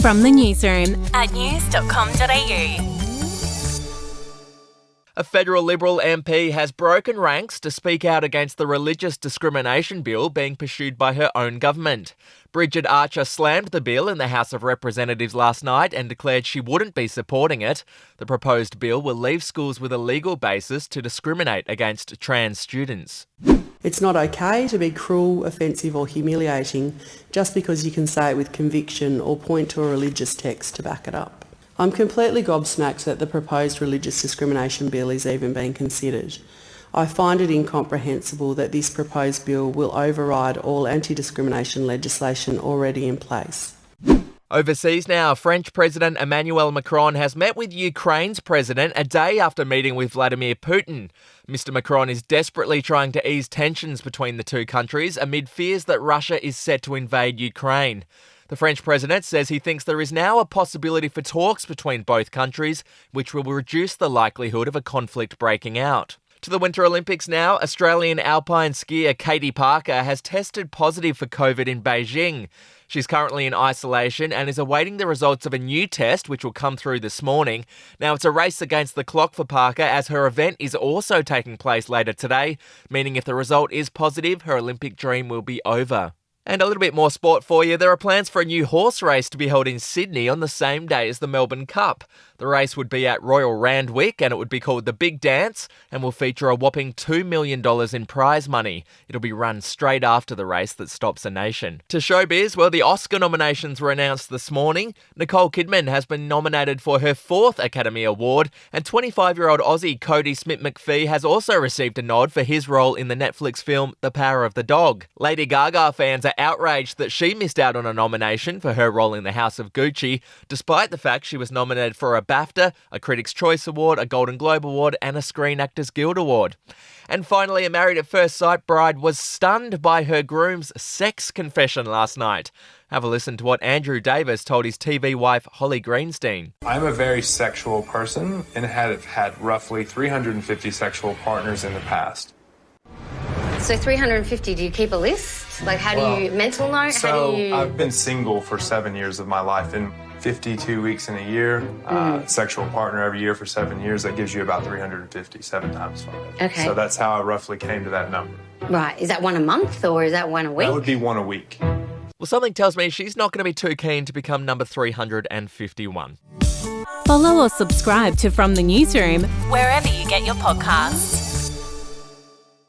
From the newsroom at news.com.au. A federal Liberal MP has broken ranks to speak out against the religious discrimination bill being pursued by her own government. Bridget Archer slammed the bill in the House of Representatives last night and declared she wouldn't be supporting it. The proposed bill will leave schools with a legal basis to discriminate against trans students. It's not okay to be cruel, offensive or humiliating just because you can say it with conviction or point to a religious text to back it up. I'm completely gobsmacked that the proposed religious discrimination bill is even being considered. I find it incomprehensible that this proposed bill will override all anti-discrimination legislation already in place. Overseas now, French President Emmanuel Macron has met with Ukraine's president a day after meeting with Vladimir Putin. Mr. Macron is desperately trying to ease tensions between the two countries amid fears that Russia is set to invade Ukraine. The French president says he thinks there is now a possibility for talks between both countries, which will reduce the likelihood of a conflict breaking out. To the Winter Olympics now, Australian alpine skier Katie Parker has tested positive for COVID in Beijing. She's currently in isolation and is awaiting the results of a new test, which will come through this morning. Now, it's a race against the clock for Parker, as her event is also taking place later today, meaning if the result is positive, her Olympic dream will be over. And a little bit more sport for you. There are plans for a new horse race to be held in Sydney on the same day as the Melbourne Cup. The race would be at Royal Randwick and it would be called the Big Dance and will feature a whopping $2 million in prize money. It'll be run straight after the race that stops a nation. To showbiz, well, the Oscar nominations were announced this morning. Nicole Kidman has been nominated for her 4th Academy Award, and 25-year-old Aussie Cody Smith-McPhee has also received a nod for his role in the Netflix film The Power of the Dog. Lady Gaga fans are outraged that she missed out on a nomination for her role in The House of Gucci, despite the fact she was nominated for a BAFTA, a Critics' Choice Award, a Golden Globe Award and a Screen Actors Guild Award. And finally, a Married at First Sight bride was stunned by her groom's sex confession last night. Have a listen to what Andrew Davis told his TV wife Holly Greenstein. I'm a very sexual person and have had roughly 350 sexual partners in the past. So 350, do you keep a list? Like, how do you mental note? So how do you... I've been single for 7 years of my life, and 52 weeks in a year, sexual partner every year for 7 years, that gives you about 350, 7 times 5. Okay. So that's how I roughly came to that number. Right. Is that one a month or is that one a week? That would be one a week. Well, something tells me she's not going to be too keen to become number 351. Follow or subscribe to From the Newsroom wherever you get your podcasts.